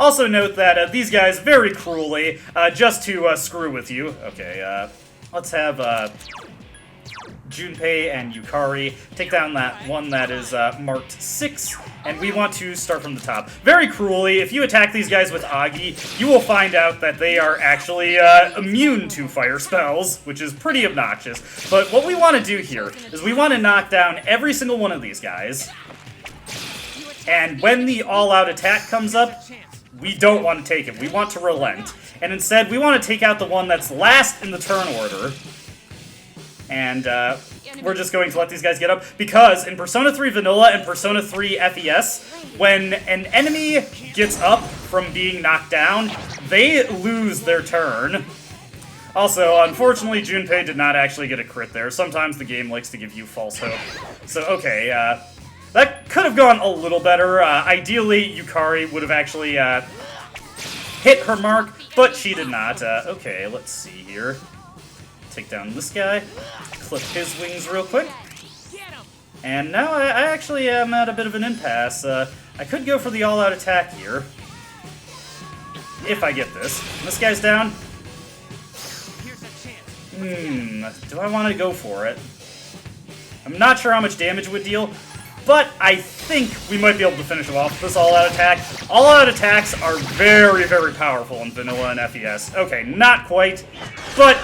Also note that these guys, very cruelly, just to screw with you. Okay, let's have Junpei and Yukari take down that one that is marked 6, and we want to start from the top. Very cruelly, if you attack these guys with Agi, you will find out that they are actually immune to fire spells, which is pretty obnoxious. But what we want to do here is we want to knock down every single one of these guys, and when the all-out attack comes up, we don't want to take it. We want to relent, and instead we want to take out the one that's last in the turn order. And we're just going to let these guys get up, because in Persona 3 Vanilla and Persona 3 FES, when an enemy gets up from being knocked down, they lose their turn. Also, unfortunately, Junpei did not actually get a crit there. Sometimes the game likes to give you false hope. So, okay, that could have gone a little better. Ideally, Yukari would have actually hit her mark, but she did not. Okay, let's see here. Take down this guy, clip his wings real quick, and now I actually am at a bit of an impasse. I could go for the all-out attack here, if I get this. This guy's down. Do I want to go for it? I'm not sure how much damage it would deal, but I think we might be able to finish him off with this all-out attack. All-out attacks are very, very powerful in Vanilla and FES. Okay, not quite, but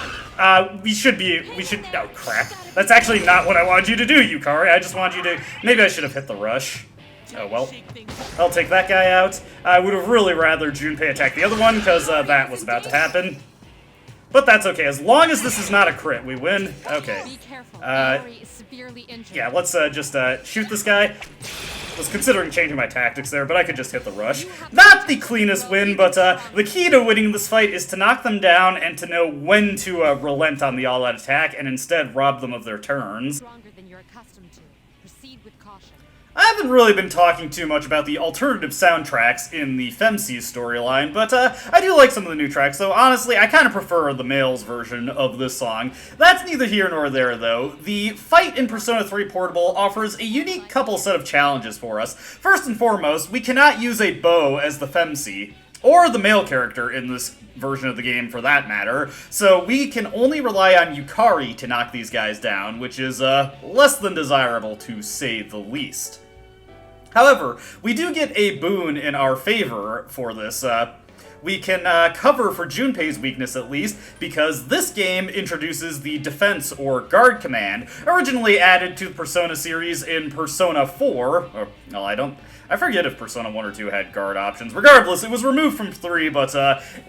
we should, oh crap. That's actually not what I wanted you to do, Yukari. I just wanted you to, maybe I should have hit the rush. Oh well. I'll take that guy out. I would have really rather Junpei attack the other one, because that was about to happen. But that's okay, as long as this is not a crit, we win. Okay. Yeah, let's just shoot this guy. I was considering changing my tactics there, but I could just hit the rush. Not the cleanest win, but the key to winning this fight is to knock them down and to know when to relent on the all-out attack and instead rob them of their turns. I haven't really been talking too much about the alternative soundtracks in the FEMC storyline, but I do like some of the new tracks, though honestly, I kind of prefer the male's version of this song. That's neither here nor there, though. The fight in Persona 3 Portable offers a unique couple set of challenges for us. First and foremost, we cannot use a bow as the FEMC, or the male character in this version of the game for that matter, so we can only rely on Yukari to knock these guys down, which is less than desirable to say the least. However, we do get a boon in our favor for this. We can cover for Junpei's weakness at least, because this game introduces the defense or guard command, originally added to the Persona series in Persona 4. Well, I forget if Persona 1 or 2 had guard options. Regardless, it was removed from 3, but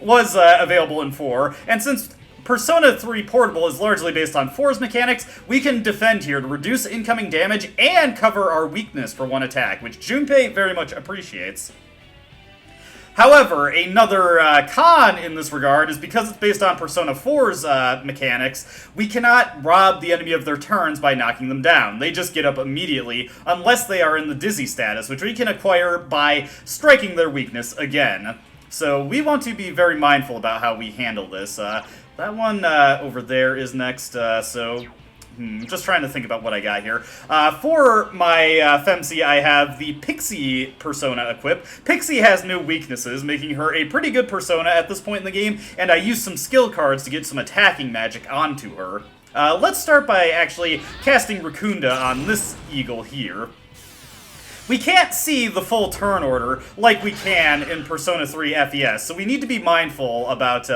was available in 4. And since Persona 3 Portable is largely based on 4's mechanics, we can defend here to reduce incoming damage and cover our weakness for one attack, which Junpei very much appreciates. However, another con in this regard is because it's based on Persona 4's mechanics, we cannot rob the enemy of their turns by knocking them down. They just get up immediately, unless they are in the dizzy status, which we can acquire by striking their weakness again. So we want to be very mindful about how we handle this. That one over there is next, just trying to think about what I got here. For my FEMC, I have the Pixie persona equipped. Pixie has no weaknesses, making her a pretty good persona at this point in the game, and I used some skill cards to get some attacking magic onto her. Let's start by actually casting Racunda on this eagle here. We can't see the full turn order like we can in Persona 3 FES, so we need to be mindful about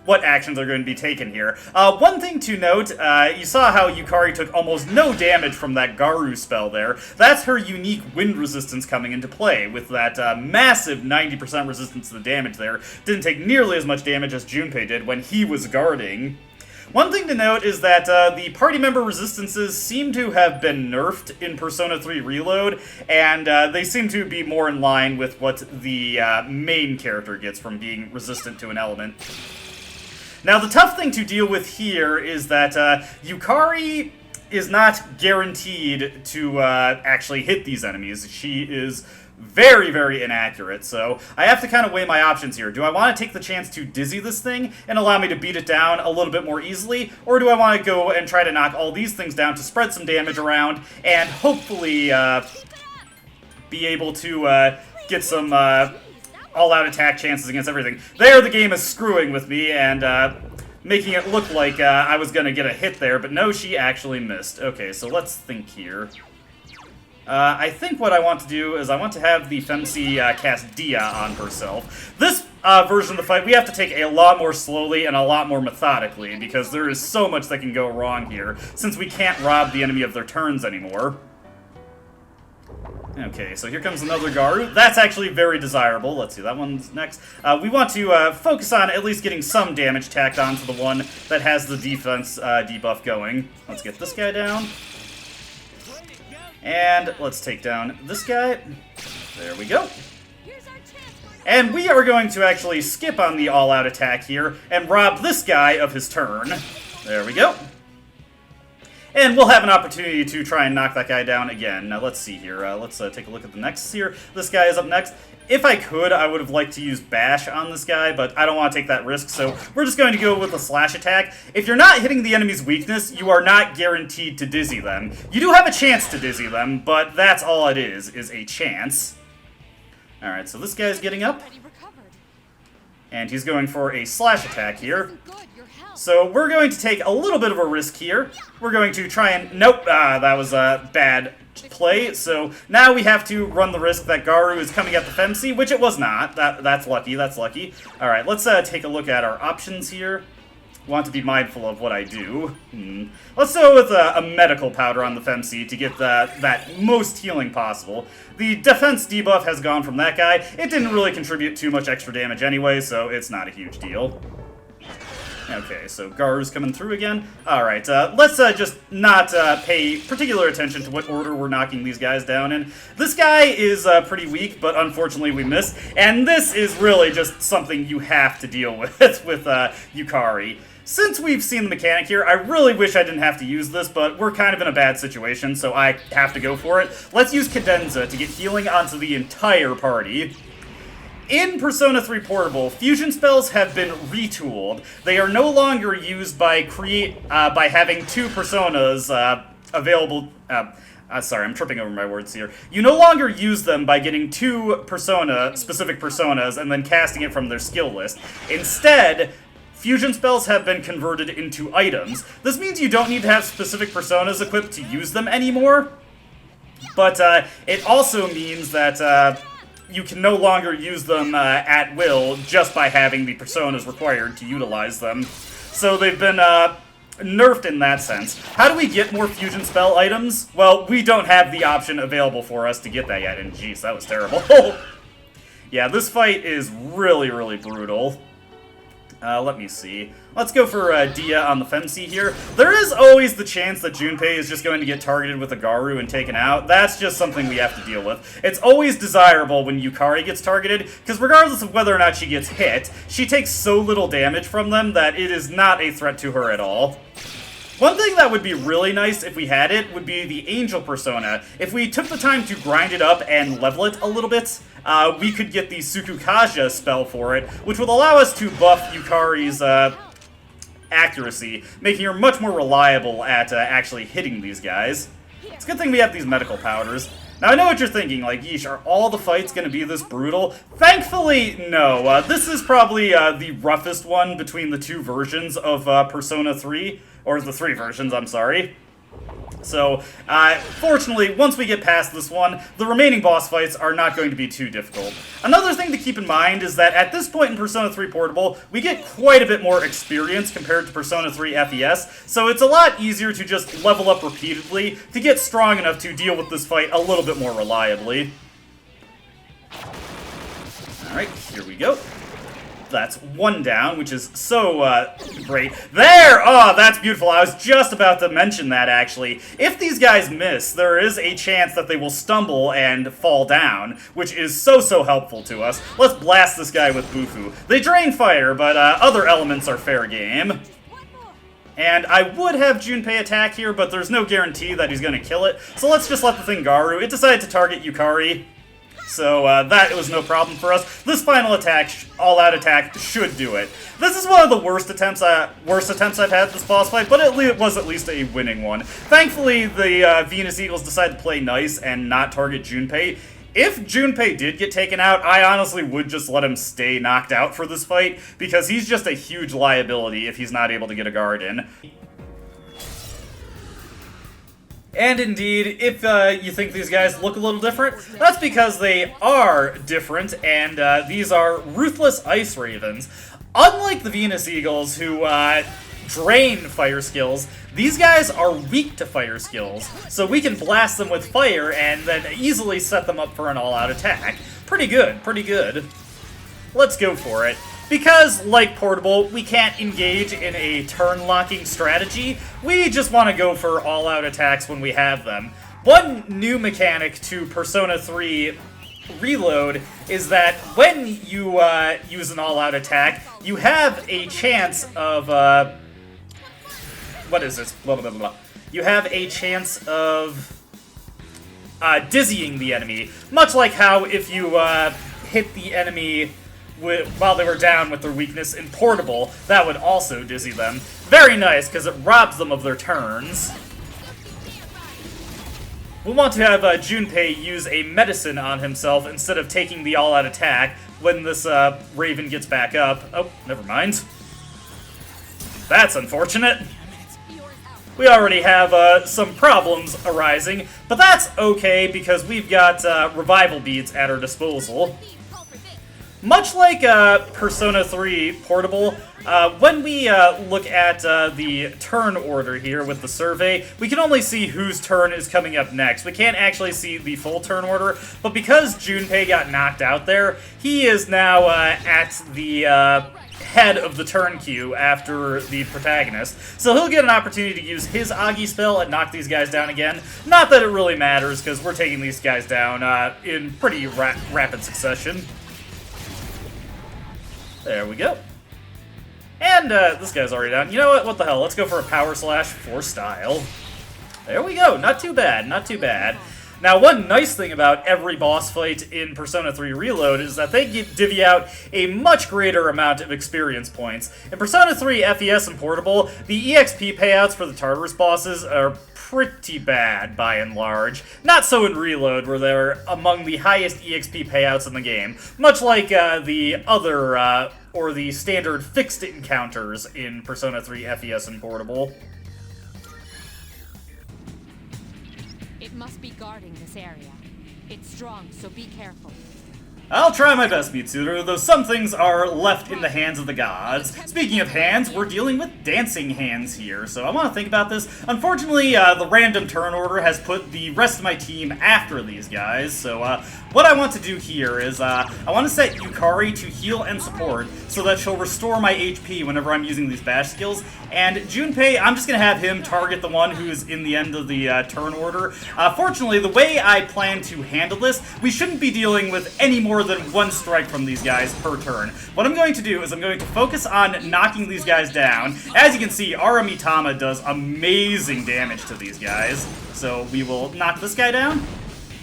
what actions are going to be taken here. One thing to note, you saw how Yukari took almost no damage from that Garu spell there. That's her unique wind resistance coming into play, with that massive 90% resistance to the damage there. Didn't take nearly as much damage as Junpei did when he was guarding. One thing to note is that the party member resistances seem to have been nerfed in Persona 3 Reload, and they seem to be more in line with what the main character gets from being resistant to an element. Now, the tough thing to deal with here is that Yukari is not guaranteed to actually hit these enemies. She is very, very inaccurate, so I have to kind of weigh my options here. Do I want to take the chance to dizzy this thing and allow me to beat it down a little bit more easily, or do I want to go and try to knock all these things down to spread some damage around and hopefully be able to get some all-out attack chances against everything. There, the game is screwing with me and making it look like I was going to get a hit there, but no, she actually missed. Okay, so let's think here. I think what I want to do is I want to have the Femc cast Dia on herself. This version of the fight, we have to take a lot more slowly and a lot more methodically, because there is so much that can go wrong here, since we can't rob the enemy of their turns anymore. Okay, so here comes another Garu. That's actually very desirable. Let's see, that one's next. We want to focus on at least getting some damage tacked onto the one that has the defense debuff going. Let's get this guy down. And let's take down this guy. There we go. And we are going to actually skip on the all-out attack here and rob this guy of his turn. There we go. And we'll have an opportunity to try and knock that guy down again. Now, let's see here. Let's take a look at the next here. This guy is up next. If I could, I would have liked to use Bash on this guy, but I don't want to take that risk, so we're just going to go with a slash attack. If you're not hitting the enemy's weakness, you are not guaranteed to dizzy them. You do have a chance to dizzy them, but that's all it is a chance. Alright, so this guy's getting up. And he's going for a slash attack here. So we're going to take a little bit of a risk here. We're going to try and... Nope, that was a bad play. So now we have to run the risk that Garu is coming at the Femc, which it was not. That's lucky, that's lucky. Alright, let's take a look at our options here. Want to be mindful of what I do. Let's go with a medical powder on the Femc to get that most healing possible. The defense debuff has gone from that guy. It didn't really contribute too much extra damage anyway, so it's not a huge deal. Okay, so Garu's coming through again. Alright, let's just not pay particular attention to what order we're knocking these guys down in. This guy is pretty weak, but unfortunately we miss. And this is really just something you have to deal with Yukari. Since we've seen the mechanic here, I really wish I didn't have to use this, but we're kind of in a bad situation, so I have to go for it. Let's use Cadenza to get healing onto the entire party. In Persona 3 Portable, fusion spells have been retooled. They are no longer used by having two personas available. Sorry, I'm tripping over my words here. You no longer use them by getting two specific personas and then casting it from their skill list. Instead, fusion spells have been converted into items. This means you don't need to have specific personas equipped to use them anymore, but it also means that you can no longer use them at will just by having the personas required to utilize them. So they've been nerfed in that sense. How do we get more fusion spell items? Well, we don't have the option available for us to get that yet, and jeez, that was terrible. Yeah, this fight is really, really brutal. Let me see. Let's go for Dia on the Femc here. There is always the chance that Junpei is just going to get targeted with a Garu and taken out. That's just something we have to deal with. It's always desirable when Yukari gets targeted, because regardless of whether or not she gets hit, she takes so little damage from them that it is not a threat to her at all. One thing that would be really nice if we had it would be the Angel Persona. If we took the time to grind it up and level it a little bit, we could get the Tsukukaja spell for it, which would allow us to buff Yukari's accuracy, making her much more reliable at actually hitting these guys. It's a good thing we have these medical powders. Now, I know what you're thinking, like, yeesh, are all the fights going to be this brutal? Thankfully, no. This is probably the roughest one between the two versions of Persona 3, or the three versions, I'm sorry. So, fortunately, once we get past this one, the remaining boss fights are not going to be too difficult. Another thing to keep in mind is that at this point in Persona 3 Portable, we get quite a bit more experience compared to Persona 3 FES, so it's a lot easier to just level up repeatedly to get strong enough to deal with this fight a little bit more reliably. Alright, here we go. That's one down, which is so great. There! Oh, that's beautiful. I was just about to mention that, actually. If these guys miss, there is a chance that they will stumble and fall down, which is so helpful to us. Let's blast this guy with Bufu. They drain fire, but other elements are fair game. And I would have Junpei attack here, but there's no guarantee that he's going to kill it. So let's just let the thing Garu. It decided to target Yukari. So that was no problem for us. This final attack, all-out attack, should do it. This is one of the worst attempts I've had this boss fight, but it was at least a winning one. Thankfully, the Venus Eagles decided to play nice and not target Junpei. If Junpei did get taken out, I honestly would just let him stay knocked out for this fight, because he's just a huge liability if he's not able to get a guard in. And indeed, if you think these guys look a little different, that's because they are different, and these are Ruthless Ice Ravens. Unlike the Venus Eagles, who drain fire skills, these guys are weak to fire skills, so we can blast them with fire and then easily set them up for an all-out attack. Pretty good, pretty good. Let's go for it. Because, like Portable, we can't engage in a turn-locking strategy, we just want to go for all-out attacks when we have them. One new mechanic to Persona 3 Reload is that when you use an all-out attack, you have a chance of, what is this? Blah, blah, blah, blah. You have a chance of dizzying the enemy, much like how if you hit the enemy while they were down with their weakness in Portable, that would also dizzy them. Very nice, because it robs them of their turns. We want to have Junpei use a medicine on himself instead of taking the all-out attack when this Raven gets back up. Oh, never mind. That's unfortunate. We already have some problems arising, but that's okay because we've got revival beads at our disposal. Much like Persona 3 Portable, when we look at the turn order here with the survey, we can only see whose turn is coming up next. We can't actually see the full turn order, but because Junpei got knocked out there, he is now at the head of the turn queue after the protagonist. So he'll get an opportunity to use his Agi spell and knock these guys down again. Not that it really matters, because we're taking these guys down in pretty rapid succession. There we go. And this guy's already down. You know what? What the hell? Let's go for a power slash for style. There we go. Not too bad. Not too bad. Now, one nice thing about every boss fight in Persona 3 Reload is that they divvy out a much greater amount of experience points. In Persona 3 FES and Portable, the EXP payouts for the Tartarus bosses are pretty bad, by and large. Not so in Reload, where they're among the highest EXP payouts in the game. Much like the other, or the standard fixed encounters in Persona 3 FES and Portable. It must be guarding this area. It's strong, so be careful. I'll try my best, Mitsuru, though some things are left in the hands of the gods. Speaking of hands, we're dealing with dancing hands here, so I want to think about this. Unfortunately, the random turn order has put the rest of my team after these guys, so what I want to do here is I want to set Yukari to heal and support so that she'll restore my HP whenever I'm using these bash skills, and Junpei, I'm just going to have him target the one who is in the end of the turn order. Fortunately, the way I plan to handle this, we shouldn't be dealing with any more than one strike from these guys per turn. What I'm going to do is I'm going to focus on knocking these guys down. As you can see, Aramitama does amazing damage to these guys. So we will knock this guy down.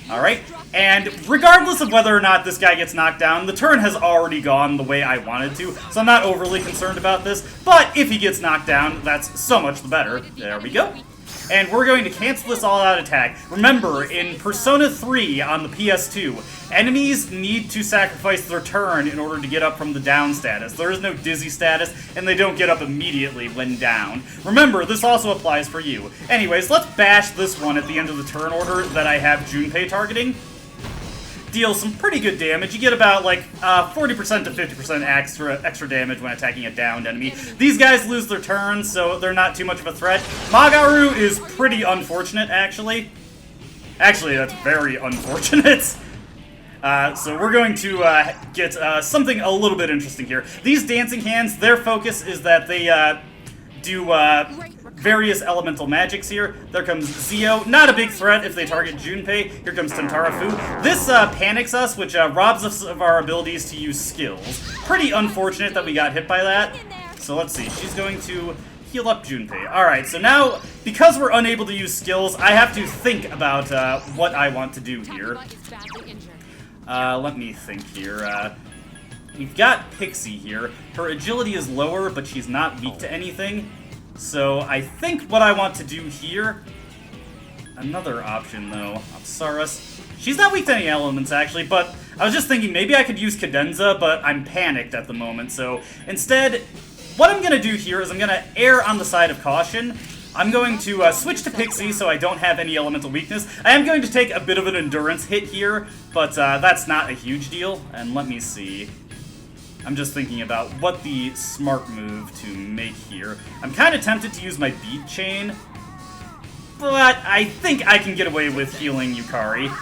Alright, and regardless of whether or not this guy gets knocked down, the turn has already gone the way I wanted to, so I'm not overly concerned about this. But if he gets knocked down, that's so much the better. There we go. And we're going to cancel this all-out attack. Remember, in Persona 3 on the PS2, enemies need to sacrifice their turn in order to get up from the down status. There is no dizzy status, and they don't get up immediately when down. Remember, this also applies for you. Anyways, let's bash this one at the end of the turn order that I have Junpei targeting. Deal some pretty good damage. You get about like 40% to 50% extra damage when attacking a downed enemy. These guys lose their turns, so they're not too much of a threat. Magaru is pretty unfortunate, actually. Actually, that's very unfortunate. So we're going to get something a little bit interesting here. These dancing hands, their focus is that they do various elemental magics here. There comes Zio. Not a big threat if they target Junpei. Here comes Tentarafu. This panics us, which robs us of our abilities to use skills. Pretty unfortunate that we got hit by that. So let's see. She's going to heal up Junpei. Alright, so now, because we're unable to use skills, I have to think about what I want to do here. Let me think here. We've got Pixie here. Her agility is lower, but she's not weak to anything. So I think what I want to do here... Another option, though. Apsaras. She's not weak to any elements, actually, but I was just thinking maybe I could use Cadenza, but I'm panicked at the moment, so instead, what I'm going to do here is I'm going to err on the side of caution. I'm going to switch to Pixie so I don't have any elemental weakness. I am going to take a bit of an endurance hit here, but that's not a huge deal. And let me see. I'm just thinking about what the smart move to make here. I'm kind of tempted to use my bead chain, but I think I can get away with healing Yukari.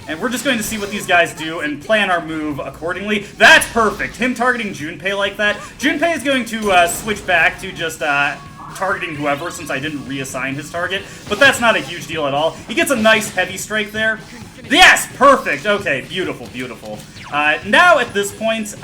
And we're just going to see what these guys do and plan our move accordingly. That's perfect! Him targeting Junpei like that. Junpei is going to switch back to just targeting whoever since I didn't reassign his target. But that's not a huge deal at all. He gets a nice heavy strike there. Yes! Perfect! Okay, beautiful, beautiful. Now at this point,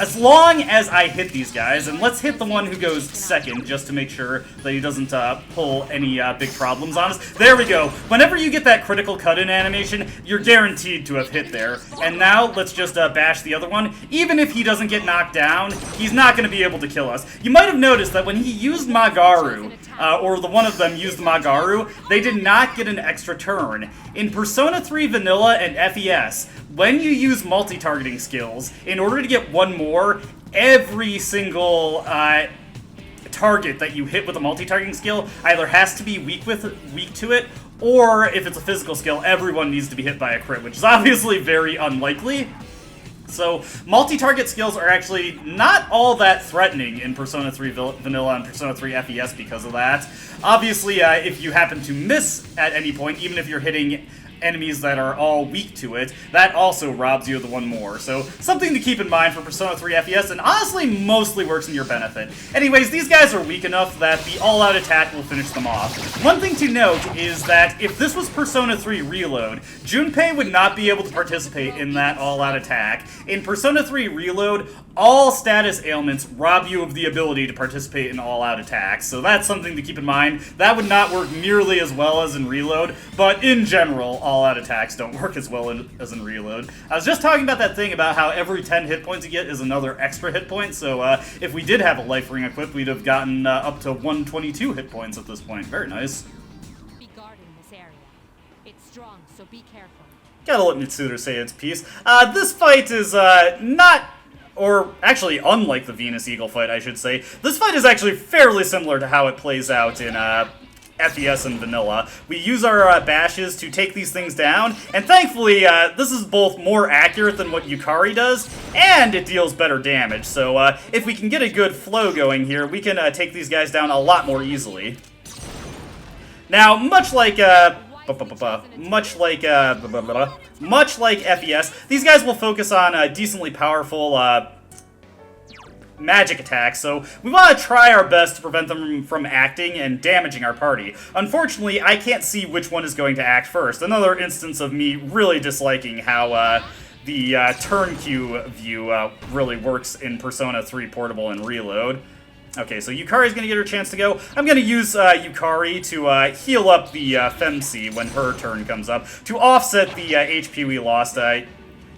as long as I hit these guys, and let's hit the one who goes second just to make sure that he doesn't pull any big problems on us. There we go. Whenever you get that critical cut-in animation, you're guaranteed to have hit there. And now let's just bash the other one. Even if he doesn't get knocked down, he's not going to be able to kill us. You might have noticed that when he used Magaru, or the one of them used Magaru, they did not get an extra turn. In Persona 3 Vanilla and FES, when you use multi-targeting skills, in order to get one more, every single target that you hit with a multi-targeting skill either has to be weak to it, or if it's a physical skill, everyone needs to be hit by a crit, which is obviously very unlikely. So, multi-target skills are actually not all that threatening in Persona 3 Vanilla and Persona 3 FES because of that. Obviously, if you happen to miss at any point, even if you're hitting enemies that are all weak to it, that also robs you of the one more. So, something to keep in mind for Persona 3 FES, and honestly mostly works in your benefit. Anyways, these guys are weak enough that the all-out attack will finish them off. One thing to note is that if this was Persona 3 Reload, Junpei would not be able to participate in that all-out attack. In Persona 3 Reload, all status ailments rob you of the ability to participate in all-out attacks, so that's something to keep in mind. That would not work nearly as well as in Reload, but in general, all-out attacks don't work as well as in Reload. I was just talking about that thing about how every 10 hit points you get is another extra hit point, so if we did have a life ring equipped, we'd have gotten up to 122 hit points at this point. Very nice. Be guarding this area. It's strong, so be careful. Gotta let Mitsuru say its piece. This fight is not... or actually, unlike the Venus Eagle fight, I should say, this fight is actually fairly similar to how it plays out in FES and Vanilla. We use our bashes to take these things down, and thankfully, this is both more accurate than what Yukari does, and it deals better damage. So, if we can get a good flow going here, we can take these guys down a lot more easily. Now, much like FES, these guys will focus on decently powerful magic attacks, so we want to try our best to prevent them from acting and damaging our party. Unfortunately, I can't see which one is going to act first. Another instance of me really disliking how the turn queue view really works in Persona 3 Portable and Reload. Okay, so Yukari's going to get her chance to go. I'm going to use Yukari to heal up the Femc when her turn comes up, to offset the HP we lost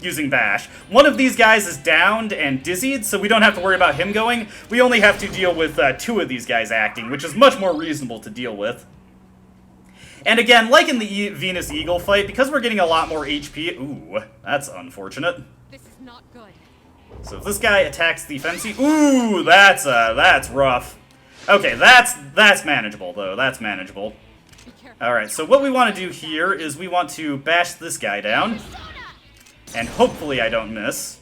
using Bash. One of these guys is downed and dizzied, so we don't have to worry about him going. We only have to deal with two of these guys acting, which is much more reasonable to deal with. And again, like in the Venus Eagle fight, because we're getting a lot more HP... Ooh, that's unfortunate. This is not good. So if this guy attacks the Femc... Ooh, that's rough. Okay, that's manageable, though. That's manageable. Alright, so what we want to do here is we want to bash this guy down. And hopefully I don't miss.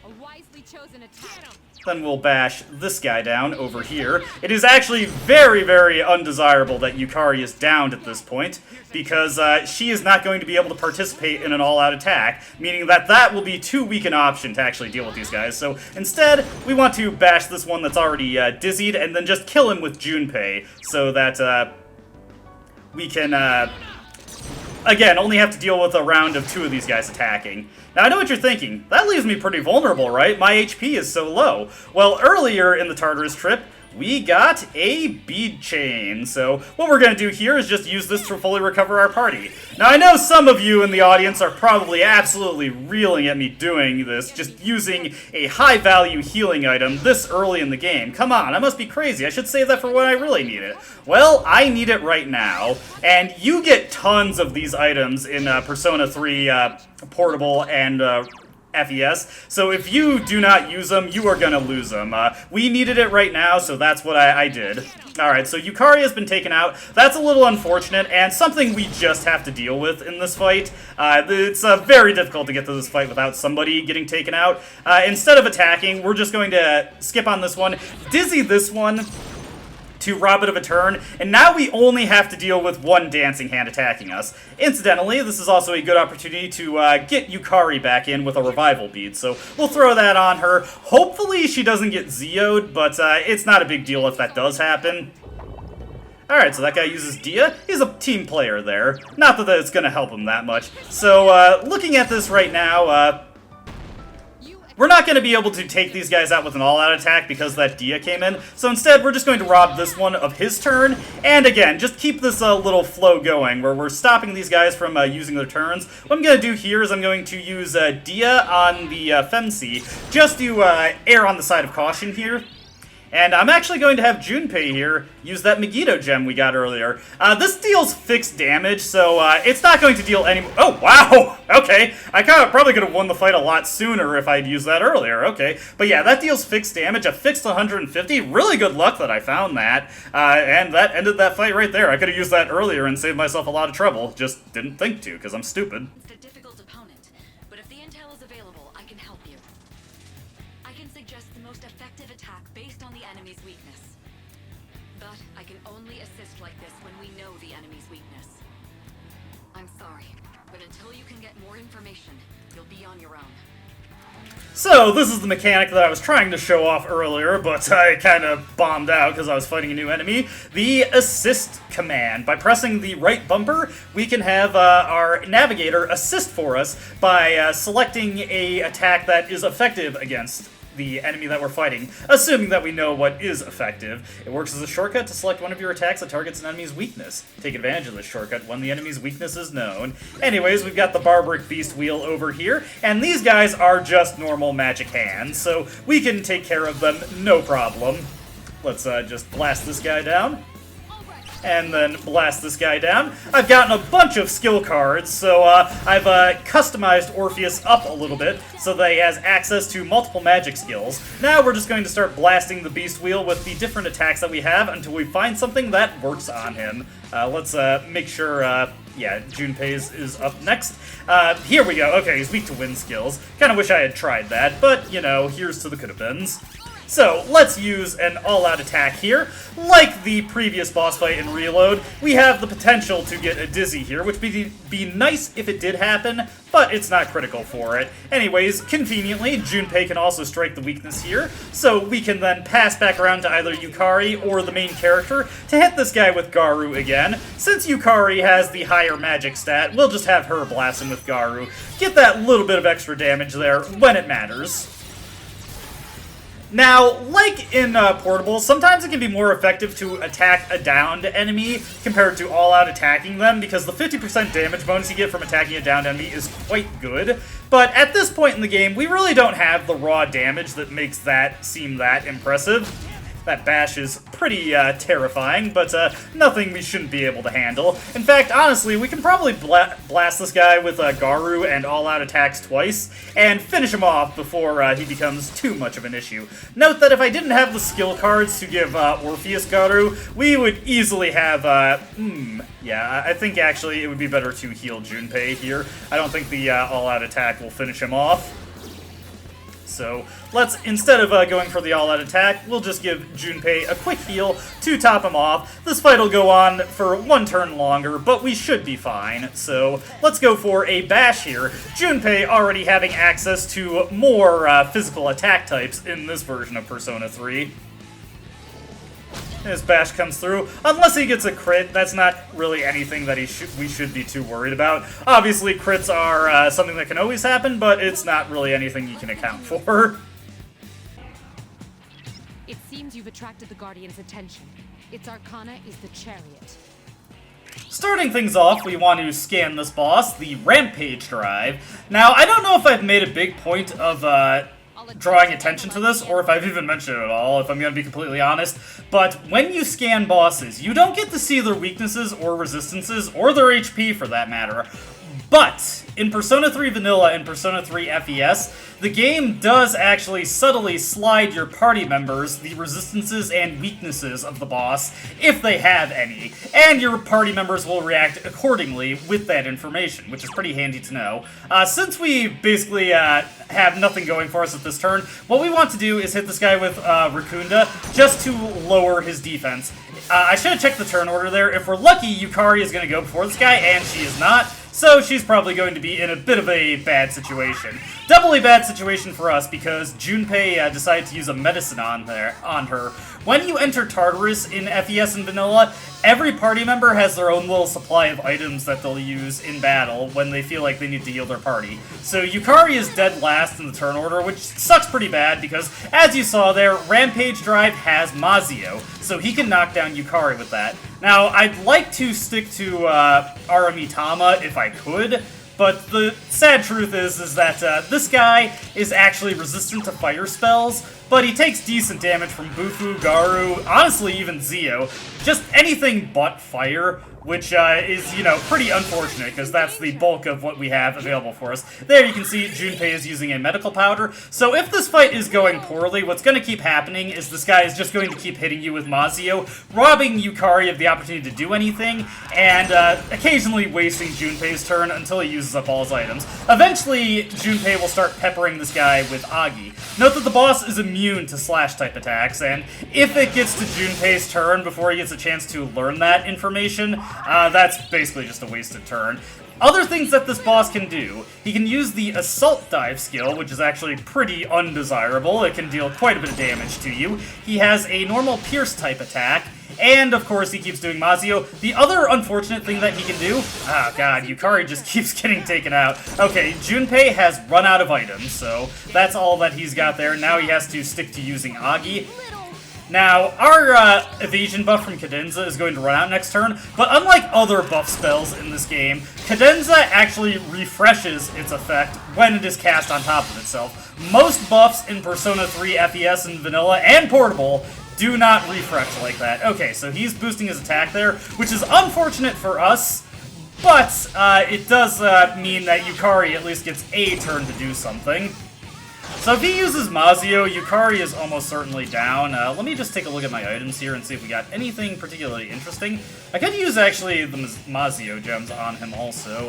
A wisely chosen attack. Then we'll bash this guy down over here. It is actually very, very undesirable that Yukari is downed at this point, because she is not going to be able to participate in an all-out attack, meaning that that will be too weak an option to actually deal with these guys. So instead, we want to bash this one that's already dizzied, and then just kill him with Junpei, so that we can... again, only have to deal with a round of two of these guys attacking. Now, I know what you're thinking. That leaves me pretty vulnerable, right? My HP is so low. Well, earlier in the Tartarus trip, we got a bead chain. So what we're going to do here is just use this to fully recover our party. Now I know some of you in the audience are probably absolutely reeling at me doing this, just using a high value healing item this early in the game. Come on, I must be crazy. I should save that for when I really need it. Well, I need it right now, and you get tons of these items in Persona 3 Portable and FES, so if you do not use them, you are gonna lose them. We needed it right now, so that's what I did. Alright, so Yukari has been taken out. That's a little unfortunate, and something we just have to deal with in this fight. It's very difficult to get to this fight without somebody getting taken out. Instead of attacking, we're just going to skip on this one, dizzy this one, to rob it of a turn, and now we only have to deal with one dancing hand attacking us. Incidentally, this is also a good opportunity to get Yukari back in with a revival bead, so we'll throw that on her. Hopefully she doesn't get Zeo'd, but it's not a big deal if that does happen. Alright, so that guy uses Dia. He's a team player there. Not that it's going to help him that much. So, looking at this right now, we're not going to be able to take these guys out with an all-out attack because that Dia came in, so instead we're just going to rob this one of his turn, and again, just keep this little flow going, where we're stopping these guys from using their turns. What I'm going to do here is I'm going to use Dia on the FEMC, just to err on the side of caution here. And I'm actually going to have Junpei here use that Megiddo gem we got earlier. This deals fixed damage, so it's not going to deal any... Oh, wow! Okay, I probably could have won the fight a lot sooner if I'd used that earlier. Okay, but yeah, that deals fixed damage, a fixed 150. Really good luck that I found that. And that ended that fight right there. I could have used that earlier and saved myself a lot of trouble. Just didn't think to, because I'm stupid. It's a difficult opponent, but if the intel is available, I can help you. I can suggest the most effective attack based on the enemy's weakness. But I can only assist like this when we know the enemy's weakness. I'm sorry, but until you can get more information, you'll be on your own. So, this is the mechanic that I was trying to show off earlier, but I kind of bombed out because I was fighting a new enemy. The assist command. By pressing the right bumper, we can have our navigator assist for us by selecting a attack that is effective against the enemy that we're fighting, assuming that we know what is effective. It works as a shortcut to select one of your attacks that targets an enemy's weakness. Take advantage of this shortcut when the enemy's weakness is known. Anyways, we've got the Barbaric Beast Wheel over here, and these guys are just normal magic hands, so we can take care of them no problem. Let's just blast this guy down. And then blast this guy down. I've gotten a bunch of skill cards, so I've customized Orpheus up a little bit so that he has access to multiple magic skills. Now we're just going to start blasting the Beast Wheel with the different attacks that we have until we find something that works on him. Let's make sure, yeah, Junpei's is up next. Here we go. Okay, he's weak to wind skills. Kind of wish I had tried that, but, you know, here's to the could-have-beens. So, let's use an all-out attack here. Like the previous boss fight in Reload, we have the potential to get a dizzy here, which would be nice if it did happen, but it's not critical for it. Anyways, conveniently, Junpei can also strike the weakness here, so we can then pass back around to either Yukari or the main character to hit this guy with Garu again. Since Yukari has the higher magic stat, we'll just have her blast him with Garu. Get that little bit of extra damage there when it matters. Now, like in Portable, sometimes it can be more effective to attack a downed enemy compared to all-out attacking them, because the 50% damage bonus you get from attacking a downed enemy is quite good. But at this point in the game, we really don't have the raw damage that makes that seem that impressive. That bash is pretty terrifying, but nothing we shouldn't be able to handle. In fact, honestly, we can probably blast this guy with Garu and all-out attacks twice, and finish him off before he becomes too much of an issue. Note that if I didn't have the skill cards to give Orpheus Garu, we would easily have, yeah, I think actually it would be better to heal Junpei here. I don't think the all-out attack will finish him off. So let's, instead of going for the all-out attack, we'll just give Junpei a quick heal to top him off. This fight will go on for one turn longer, but we should be fine. So let's go for a bash here. Junpei already having access to more physical attack types in this version of Persona 3. His bash comes through. Unless he gets a crit, that's not really anything that we should be too worried about. Obviously, crits are something that can always happen, but it's not really anything you can account for. It seems means you've attracted the Guardian's attention. Its arcana is the Chariot. Starting things off, we want to scan this boss, the Rampage Drive. Now, I don't know if I've made a big point of drawing attention to this, or if I've even mentioned it at all, if I'm going to be completely honest, but when you scan bosses, you don't get to see their weaknesses or resistances, or their HP for that matter. But in Persona 3 Vanilla and Persona 3 FES, the game does actually subtly slide your party members the resistances and weaknesses of the boss, if they have any, and your party members will react accordingly with that information, which is pretty handy to know. Since we basically have nothing going for us at this turn, what we want to do is hit this guy with Racunda, just to lower his defense. I should have checked the turn order there. If we're lucky, Yukari is going to go before this guy, and she is not. So she's probably going to be in a bit of a bad situation. Doubly bad situation for us because Junpei decided to use a medicine on her. When you enter Tartarus in FES and Vanilla, every party member has their own little supply of items that they'll use in battle when they feel like they need to heal their party. So Yukari is dead last in the turn order, which sucks pretty bad because, as you saw there, Rampage Drive has Mazio, so he can knock down Yukari with that. Now, I'd like to stick to Aramitama if I could, but the sad truth is that this guy is actually resistant to fire spells, but he takes decent damage from Bufu, Garu, honestly even Zio. Just anything but fire, which is, you know, pretty unfortunate, because that's the bulk of what we have available for us. There you can see Junpei is using a medical powder. So if this fight is going poorly, what's going to keep happening is this guy is just going to keep hitting you with Mazio, robbing Yukari of the opportunity to do anything, and occasionally wasting Junpei's turn until he uses up all his items. Eventually, Junpei will start peppering this guy with Agi. Note that the boss is immune to slash-type attacks, and if it gets to Junpei's turn before he gets a chance to learn that information, that's basically just a wasted turn. Other things that this boss can do, he can use the Assault Dive skill, which is actually pretty undesirable. It can deal quite a bit of damage to you. He has a normal Pierce-type attack, and of course he keeps doing Mazio. The other unfortunate thing that he can do, god, Yukari just keeps getting taken out. Okay, Junpei has run out of items, so that's all that he's got there. Now he has to stick to using Agi. Now, our evasion buff from Cadenza is going to run out next turn, but unlike other buff spells in this game, Cadenza actually refreshes its effect when it is cast on top of itself. Most buffs in Persona 3 FES and Vanilla and Portable do not refresh like that. Okay, so he's boosting his attack there, which is unfortunate for us, but it does mean that Yukari at least gets a turn to do something. So if he uses Mazio, Yukari is almost certainly down. Let me just take a look at my items here and see if we got anything particularly interesting. I could use, actually, the Mazio gems on him also.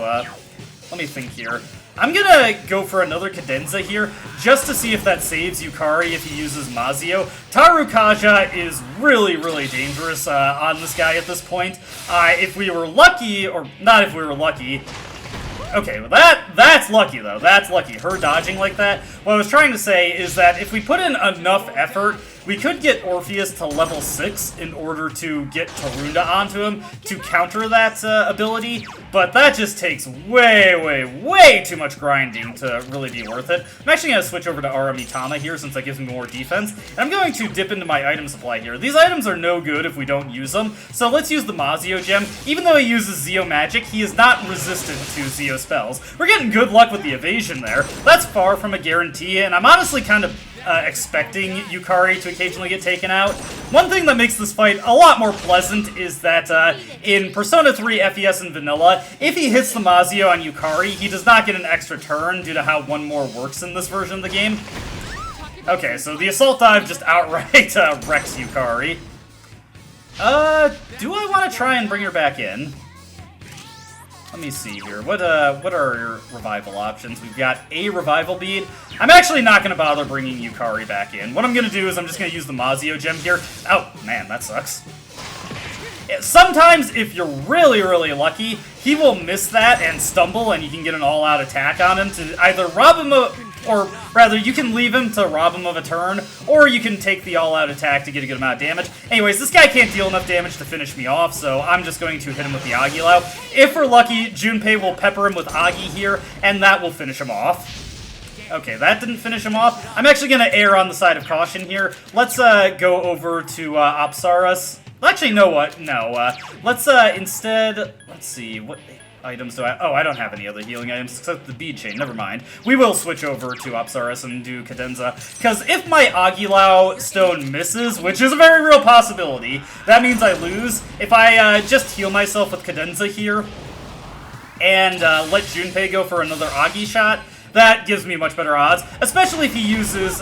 Let me think here. I'm gonna go for another Cadenza here, just to see if that saves Yukari if he uses Mazio. Tarukaja is really, really dangerous on this guy at this point. If we were lucky, or not if we were lucky... Okay, well that's lucky, though. That's lucky. Her dodging like that. What I was trying to say is that if we put in enough effort, we could get Orpheus to level 6 in order to get Tarunda onto him to counter that ability, but that just takes way, way, way too much grinding to really be worth it. I'm actually going to switch over to Aramitama here since that gives me more defense, and I'm going to dip into my item supply here. These items are no good if we don't use them, so let's use the Mazio gem. Even though he uses Zio magic, he is not resistant to Zio spells. We're getting good luck with the evasion there. That's far from a guarantee, and I'm honestly kind of expecting Yukari to occasionally get taken out. One thing that makes this fight a lot more pleasant is that in Persona 3 FES and Vanilla, if he hits the Mazio on Yukari, he does not get an extra turn due to how one more works in this version of the game. Okay, so the Assault Dive just outright wrecks Yukari. Do I want to try and bring her back in? Let me see here. What are your revival options? We've got a revival bead. I'm actually not going to bother bringing Yukari back in. What I'm going to do is I'm just going to use the Mazio gem here. Oh, man, that sucks. Sometimes, if you're really, really lucky, he will miss that and stumble, and you can get an all-out attack on him to either rob him of... Or, rather, you can leave him to rob him of a turn, or you can take the all-out attack to get a good amount of damage. Anyways, this guy can't deal enough damage to finish me off, so I'm just going to hit him with the Agilao. If we're lucky, Junpei will pepper him with Agi here, and that will finish him off. Okay, that didn't finish him off. I'm actually going to err on the side of caution here. Let's go over to Apsaras. Actually, know what? No. Let's instead... Let's see. What items do I... Oh, I don't have any other healing items except the bead chain. Never mind. We will switch over to Apsaras and do Cadenza. Because if my Aguilau stone misses, which is a very real possibility, that means I lose. If I just heal myself with Cadenza here and let Junpei go for another Agi shot, that gives me much better odds, especially if he uses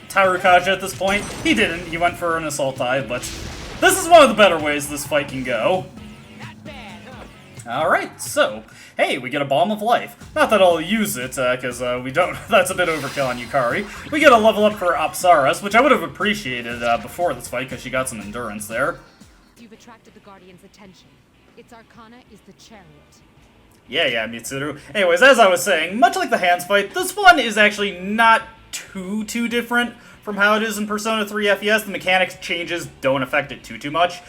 Tarukaja at this point. He didn't. He went for an assault dive, but this is one of the better ways this fight can go. Alright, so, hey, we get a Balm of Life. Not that I'll use it, because we don't, that's a bit overkill on Yukari. We get a level up for Apsaras, which I would have appreciated before this fight, because she got some endurance there. You've attracted the Guardian's attention. Its arcana is the Chariot. Yeah, Mitsuru. Anyways, as I was saying, much like the Hands fight, this one is actually not too different from how it is in Persona 3 FES. The mechanics changes don't affect it too much.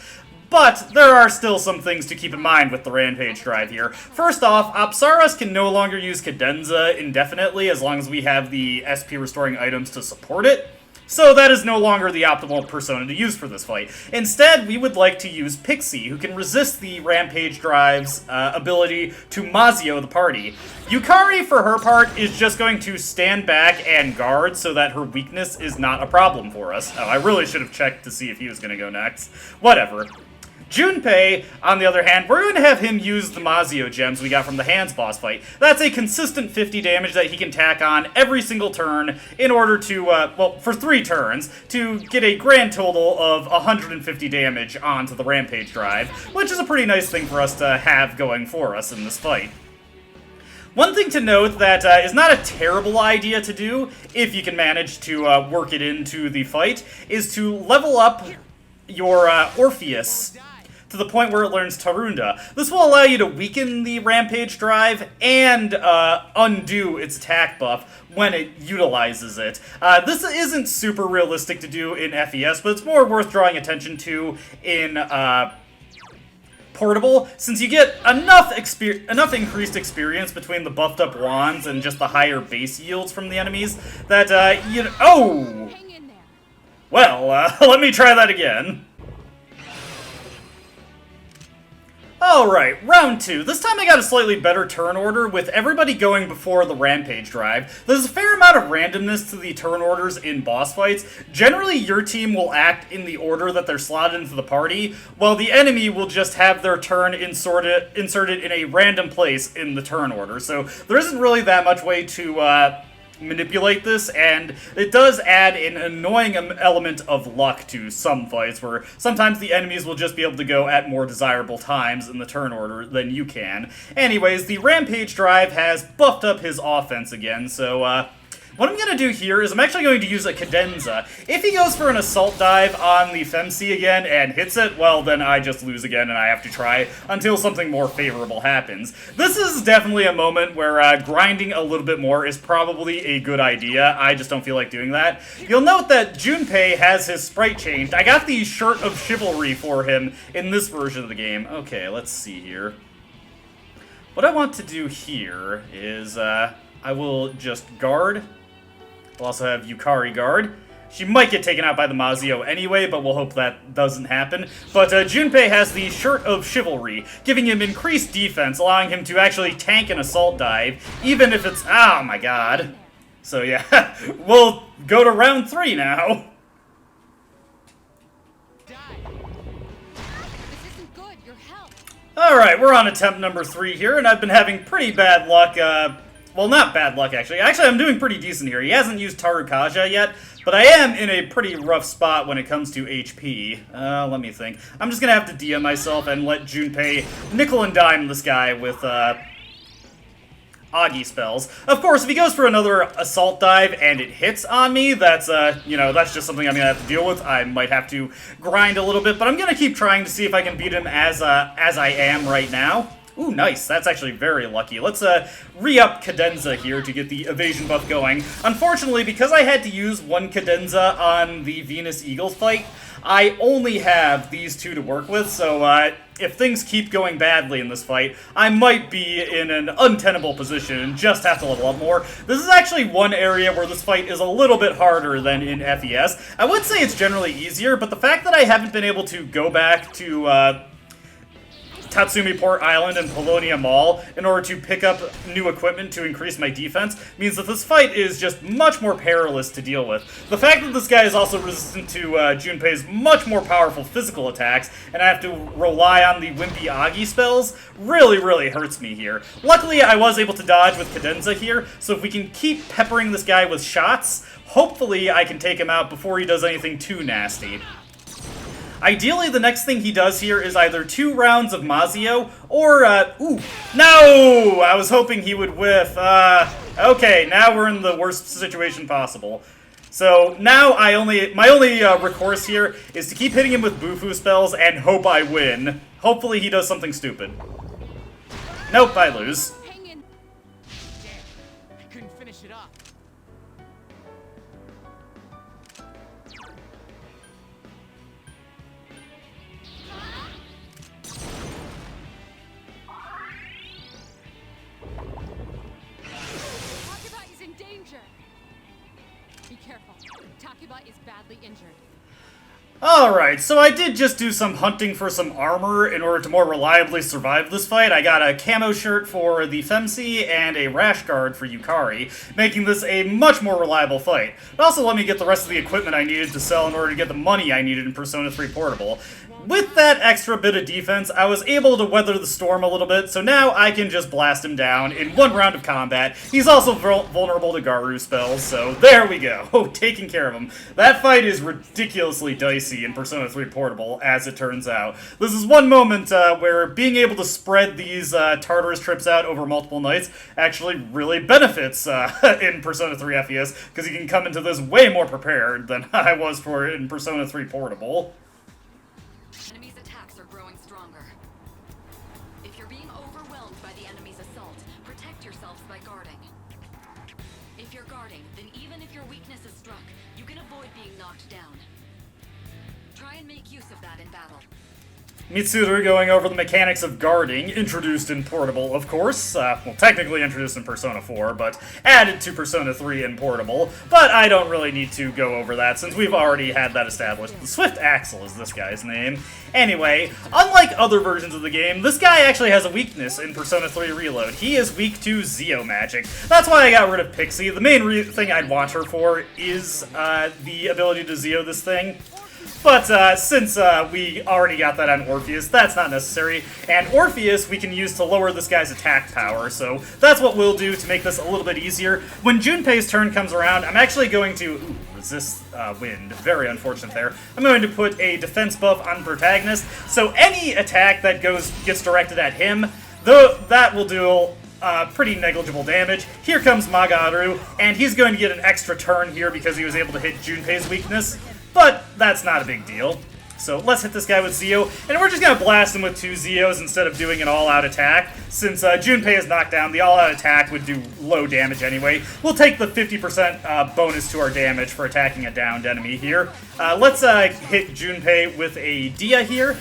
But there are still some things to keep in mind with the Rampage Drive here. First off, Apsaras can no longer use Cadenza indefinitely as long as we have the SP restoring items to support it. So that is no longer the optimal persona to use for this fight. Instead, we would like to use Pixie, who can resist the Rampage Drive's ability to Mazio the party. Yukari, for her part, is just going to stand back and guard so that her weakness is not a problem for us. Oh, I really should have checked to see if he was going to go next. Whatever. Junpei, on the other hand, we're going to have him use the Mazio gems we got from the Hands boss fight. That's a consistent 50 damage that he can tack on every single turn in order to, well, for 3 turns, to get a grand total of 150 damage onto the Rampage Drive, which is a pretty nice thing for us to have going for us in this fight. One thing to note that is not a terrible idea to do, if you can manage to work it into the fight, is to level up your Orpheus to the point where it learns Tarunda. This will allow you to weaken the Rampage Drive and undo its attack buff when it utilizes it. This isn't super realistic to do in FES, but it's more worth drawing attention to in Portable, since you get enough increased experience between the buffed up wands and just the higher base yields from the enemies that, oh! Well, let me try that again. Alright, round 2. This time I got a slightly better turn order, with everybody going before the Rampage Drive. There's a fair amount of randomness to the turn orders in boss fights. Generally, your team will act in the order that they're slotted into the party, while the enemy will just have their turn inserted in a random place in the turn order. So there isn't really that much way to manipulate this, and it does add an annoying element of luck to some fights, where sometimes the enemies will just be able to go at more desirable times in the turn order than you can. Anyways, the Rampage Drive has buffed up his offense again, so what I'm going to do here is I'm actually going to use a Cadenza. If he goes for an assault dive on the Femc again and hits it, well, then I just lose again and I have to try until something more favorable happens. This is definitely a moment where grinding a little bit more is probably a good idea. I just don't feel like doing that. You'll note that Junpei has his sprite changed. I got the Shirt of Chivalry for him in this version of the game. Okay, let's see here. What I want to do here is I will just guard. We'll also have Yukari guard. She might get taken out by the Mazio anyway, but we'll hope that doesn't happen. But Junpei has the Shirt of Chivalry, giving him increased defense, allowing him to actually tank an assault dive, even if it's... Oh my god. So yeah, we'll go to round 3 now. Alright, we're on attempt number 3 here, and I've been having pretty bad luck, well, not bad luck, actually. Actually, I'm doing pretty decent here. He hasn't used Tarukaja yet, but I am in a pretty rough spot when it comes to HP. Let me think. I'm just gonna have to DM myself and let Junpei nickel and dime this guy with, Agi spells. Of course, if he goes for another assault dive and it hits on me, that's, you know, that's just something I'm gonna have to deal with. I might have to grind a little bit, but I'm gonna keep trying to see if I can beat him as I am right now. Ooh, nice. That's actually very lucky. Let's re-up Cadenza here to get the evasion buff going. Unfortunately, because I had to use one Cadenza on the Venus Eagles fight, I only have these two to work with, so if things keep going badly in this fight, I might be in an untenable position and just have to level up more. This is actually one area where this fight is a little bit harder than in FES. I would say it's generally easier, but the fact that I haven't been able to go back to Tatsumi Port Island and Polonia Mall in order to pick up new equipment to increase my defense means that this fight is just much more perilous to deal with. The fact that this guy is also resistant to Junpei's much more powerful physical attacks, and I have to rely on the Wimpy Agi spells, really hurts me here. Luckily, I was able to dodge with Cadenza here, so if we can keep peppering this guy with shots, hopefully I can take him out before he does anything too nasty. Ideally, the next thing he does here is either 2 rounds of Mazio, or, ooh, no! I was hoping he would whiff. Okay, now we're in the worst situation possible. So, now my only recourse here is to keep hitting him with Bufu spells and hope I win. Hopefully he does something stupid. Nope, I lose. Hang in. Damn, I couldn't finish it up. Takuba is in danger. Be careful. Takuba is badly injured. Alright, so I did just do some hunting for some armor in order to more reliably survive this fight. I got a camo shirt for the Femsi and a rash guard for Yukari, making this a much more reliable fight. It also let me get the rest of the equipment I needed to sell in order to get the money I needed in Persona 3 Portable. With that extra bit of defense, I was able to weather the storm a little bit, so now I can just blast him down in 1 round of combat. He's also vulnerable to Garu spells, so there we go. Oh, taking care of him. That fight is ridiculously dicey in Persona 3 Portable, as it turns out. This is one moment where being able to spread these Tartarus trips out over multiple nights actually really benefits in Persona 3 FES, because you can come into this way more prepared than I was for it in Persona 3 Portable. Enemies' attacks are growing stronger. If you're being overwhelmed by the enemy's assault, protect yourselves by guarding. If you're guarding, then even if your weakness is struck, you can avoid being knocked down. Try and make use of that in battle. Mitsuru going over the mechanics of guarding, introduced in Portable, of course. Well, technically introduced in Persona 4, but added to Persona 3 in Portable. But I don't really need to go over that, since we've already had that established. The Swift Axle is this guy's name. Anyway, unlike other versions of the game, this guy actually has a weakness in Persona 3 Reload. He is weak to Zeo magic. That's why I got rid of Pixie. The main thing I'd want her for is the ability to Zeo this thing. But since we already got that on Orpheus, that's not necessary. And Orpheus we can use to lower this guy's attack power, so that's what we'll do to make this a little bit easier. When Junpei's turn comes around, I'm actually going to resist wind. Very unfortunate there. I'm going to put a defense buff on protagonist, so any attack that gets directed at him, that will do pretty negligible damage. Here comes Magaru, and he's going to get an extra turn here because he was able to hit Junpei's weakness. But that's not a big deal. So let's hit this guy with Zeo, and we're just going to blast him with 2 Zeos instead of doing an all-out attack. Since Junpei is knocked down, the all-out attack would do low damage anyway. We'll take the 50% bonus to our damage for attacking a downed enemy here. Let's hit Junpei with a Dia here.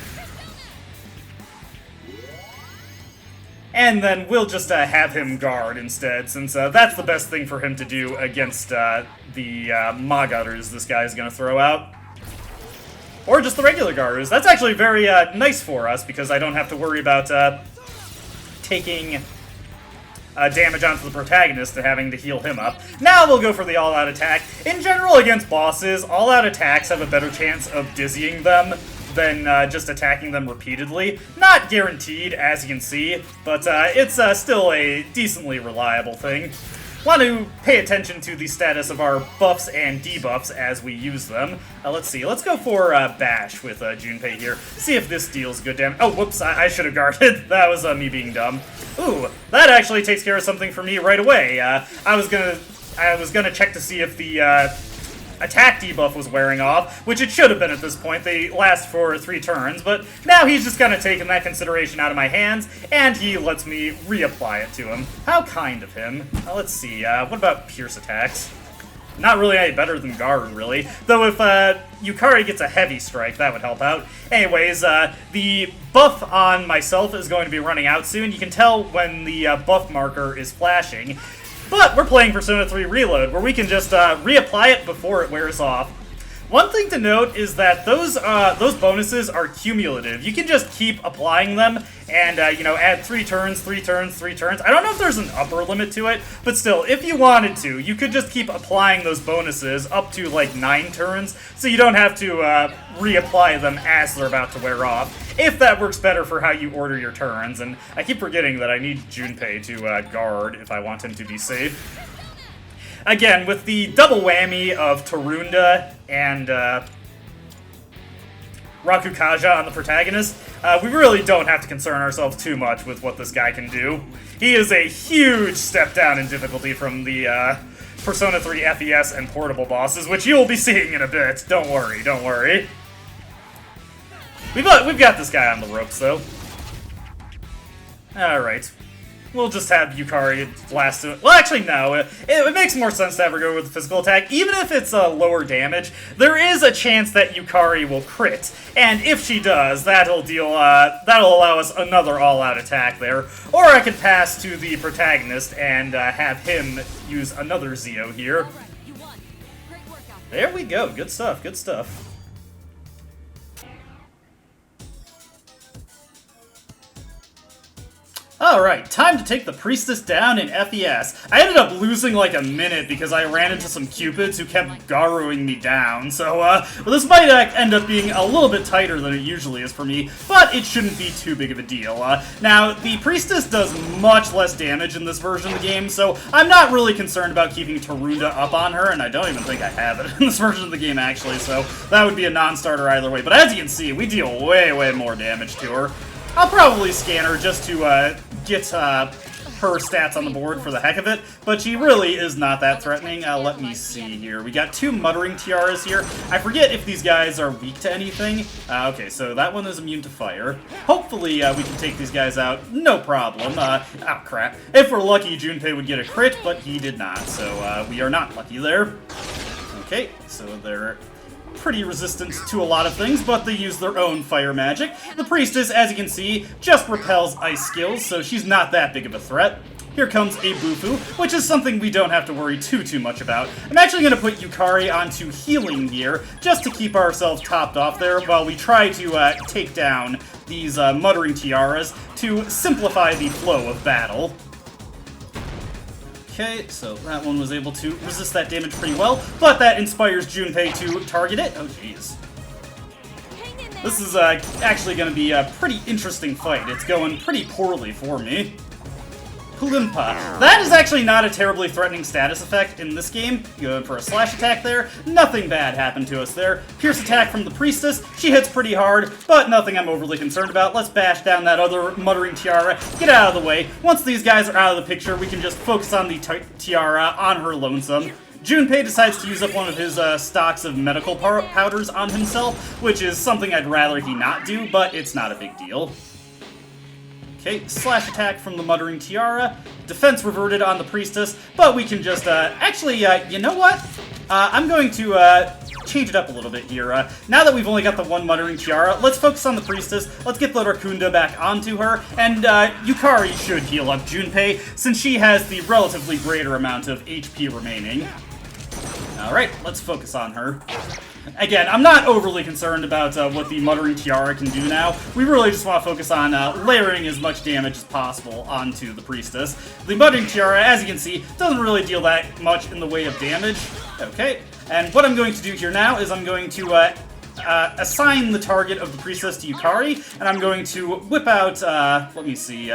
And then we'll just have him guard instead, since that's the best thing for him to do against the Magarus this guy is going to throw out. Or just the regular Garus. That's actually very nice for us, because I don't have to worry about taking damage onto the protagonist and having to heal him up. Now we'll go for the all-out attack. In general, against bosses, all-out attacks have a better chance of dizzying them than just attacking them repeatedly. Not guaranteed, as you can see, but it's still a decently reliable thing. Want to pay attention to the status of our buffs and debuffs as we use them. Let's see, let's go for Bash with Junpei here. See if this deals good damage. Oh, whoops, I should have guarded. That was me being dumb. Ooh, that actually takes care of something for me right away. I was gonna check to see if the attack debuff was wearing off, which it should have been at this point. They last for 3 turns, but now he's just kind of taken that consideration out of my hands, and he lets me reapply it to him. How kind of him. Let's see, what about pierce attacks? not really any better than guard, really. Though if Yukari gets a heavy strike, that would help out. Anyways, the buff on myself is going to be running out soon. You can tell when the buff marker is flashing. But we're playing Persona 3 Reload, where we can just reapply it before it wears off. One thing to note is that those bonuses are cumulative. You can just keep applying them and, add 3 turns, 3 turns, 3 turns. I don't know if there's an upper limit to it, but still, if you wanted to, you could just keep applying those bonuses up to, like, 9 turns, so you don't have to reapply them as they're about to wear off, if that works better for how you order your turns. And I keep forgetting that I need Junpei to guard if I want him to be safe. Again, with the double whammy of Tarunda and Rakukaja on the protagonist, we really don't have to concern ourselves too much with what this guy can do. He is a huge step down in difficulty from the Persona 3 FES and portable bosses, which you'll be seeing in a bit. Don't worry, don't worry. We've got this guy on the ropes, though. Alright. We'll just have Yukari blast it. Well, actually, no. It makes more sense to ever go with a physical attack. Even if it's lower damage, there is a chance that Yukari will crit. And if she does, that'll allow us another all-out attack there. Or I could pass to the protagonist and have him use another Zeo here. There we go. Good stuff, good stuff. Alright, time to take the Priestess down in FES. I ended up losing like a minute because I ran into some Cupids who kept garuing me down, so well, this might end up being a little bit tighter than it usually is for me, but it shouldn't be too big of a deal. Now, the Priestess does much less damage in this version of the game, so I'm not really concerned about keeping Tarunda up on her, and I don't even think I have it in this version of the game, actually, so that would be a non-starter either way. But as you can see, we deal way, way more damage to her. I'll probably scan her just to get her stats on the board for the heck of it, but she really is not that threatening. Let me see here. We got 2 Muttering Tiaras here. I forget if these guys are weak to anything. Okay, so that one is immune to fire. Hopefully we can take these guys out, no problem. Oh crap. If we're lucky, Junpei would get a crit, but he did not, so we are not lucky there. Okay, so they're pretty resistant to a lot of things, but they use their own fire magic. The Priestess, as you can see, just repels ice skills, so she's not that big of a threat. Here comes a Bufu, which is something we don't have to worry too much about. I'm actually going to put Yukari onto healing here, just to keep ourselves topped off there, while we try to take down these Muttering Tiaras to simplify the flow of battle. Okay, so that one was able to resist that damage pretty well, but that inspires Junpei to target it. Oh, jeez. This is actually going to be a pretty interesting fight. It's going pretty poorly for me. Pulimpa. That is actually not a terribly threatening status effect in this game. Going for a slash attack there. Nothing bad happened to us there. Pierce attack from the Priestess. She hits pretty hard, but nothing I'm overly concerned about. Let's bash down that other Muttering Tiara. Get out of the way. Once these guys are out of the picture, we can just focus on the Tiara on her lonesome. Junpei decides to use up one of his stocks of medical powders on himself, which is something I'd rather he not do, but it's not a big deal. Okay, slash attack from the Muttering Tiara. Defense reverted on the Priestess, but we can just, actually, you know what? I'm going to, change it up a little bit here. Now that we've only got the 1 Muttering Tiara, let's focus on the Priestess, let's get the Rakunda back onto her, and, Yukari should heal up Junpei, since she has the relatively greater amount of HP remaining. Alright, let's focus on her. Again, I'm not overly concerned about what the Muttering Tiara can do now. We really just want to focus on layering as much damage as possible onto the Priestess. The Muttering Tiara, as you can see, doesn't really deal that much in the way of damage. Okay, and what I'm going to do here now is I'm going to assign the target of the Priestess to Yukari, and I'm going to whip out, let me see,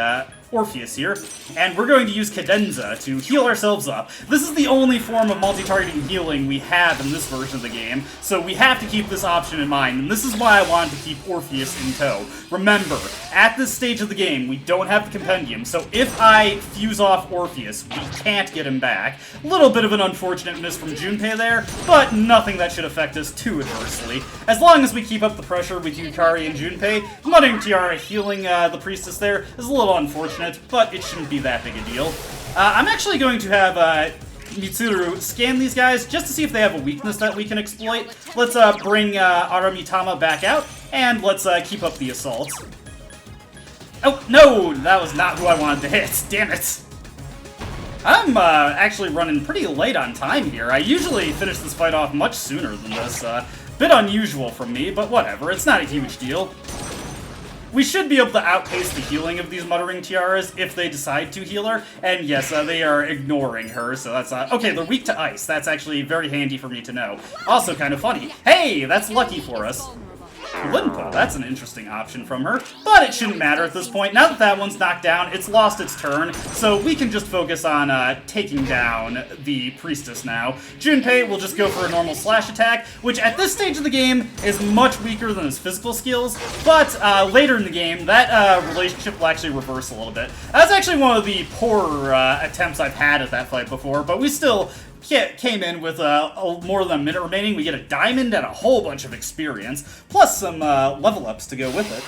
Orpheus here, and we're going to use Cadenza to heal ourselves up. This is the only form of multi-targeting healing we have in this version of the game, so we have to keep this option in mind, and this is why I wanted to keep Orpheus in tow. Remember, at this stage of the game, we don't have the compendium, so if I fuse off Orpheus, we can't get him back. A little bit of an unfortunate miss from Junpei there, but nothing that should affect us too adversely. As long as we keep up the pressure with Yukari and Junpei, Muttering Tiara healing the Priestess there is a little unfortunate, but it shouldn't be that big a deal. I'm actually going to have Mitsuru scan these guys just to see if they have a weakness that we can exploit. Let's bring Aramitama back out, and let's keep up the assault. Oh, no! That was not who I wanted to hit. Damn it! I'm actually running pretty late on time here. I usually finish this fight off much sooner than this. Bit unusual from me, but whatever. It's not a huge deal. We should be able to outpace the healing of these Muttering Tiaras if they decide to heal her. And yes, they are ignoring her, so that's okay, they're weak to ice. That's actually very handy for me to know. Also kind of funny. Hey, that's lucky for us. Limpo, that's an interesting option from her, but it shouldn't matter at this point. Now that that one's knocked down, it's lost its turn, so we can just focus on taking down the Priestess now. Junpei will just go for a normal slash attack, which at this stage of the game is much weaker than his physical skills, but later in the game, that relationship will actually reverse a little bit. That's actually one of the poorer attempts I've had at that fight before, but we still came in with more than a minute remaining. We get a diamond and a whole bunch of experience, plus some level ups to go with it.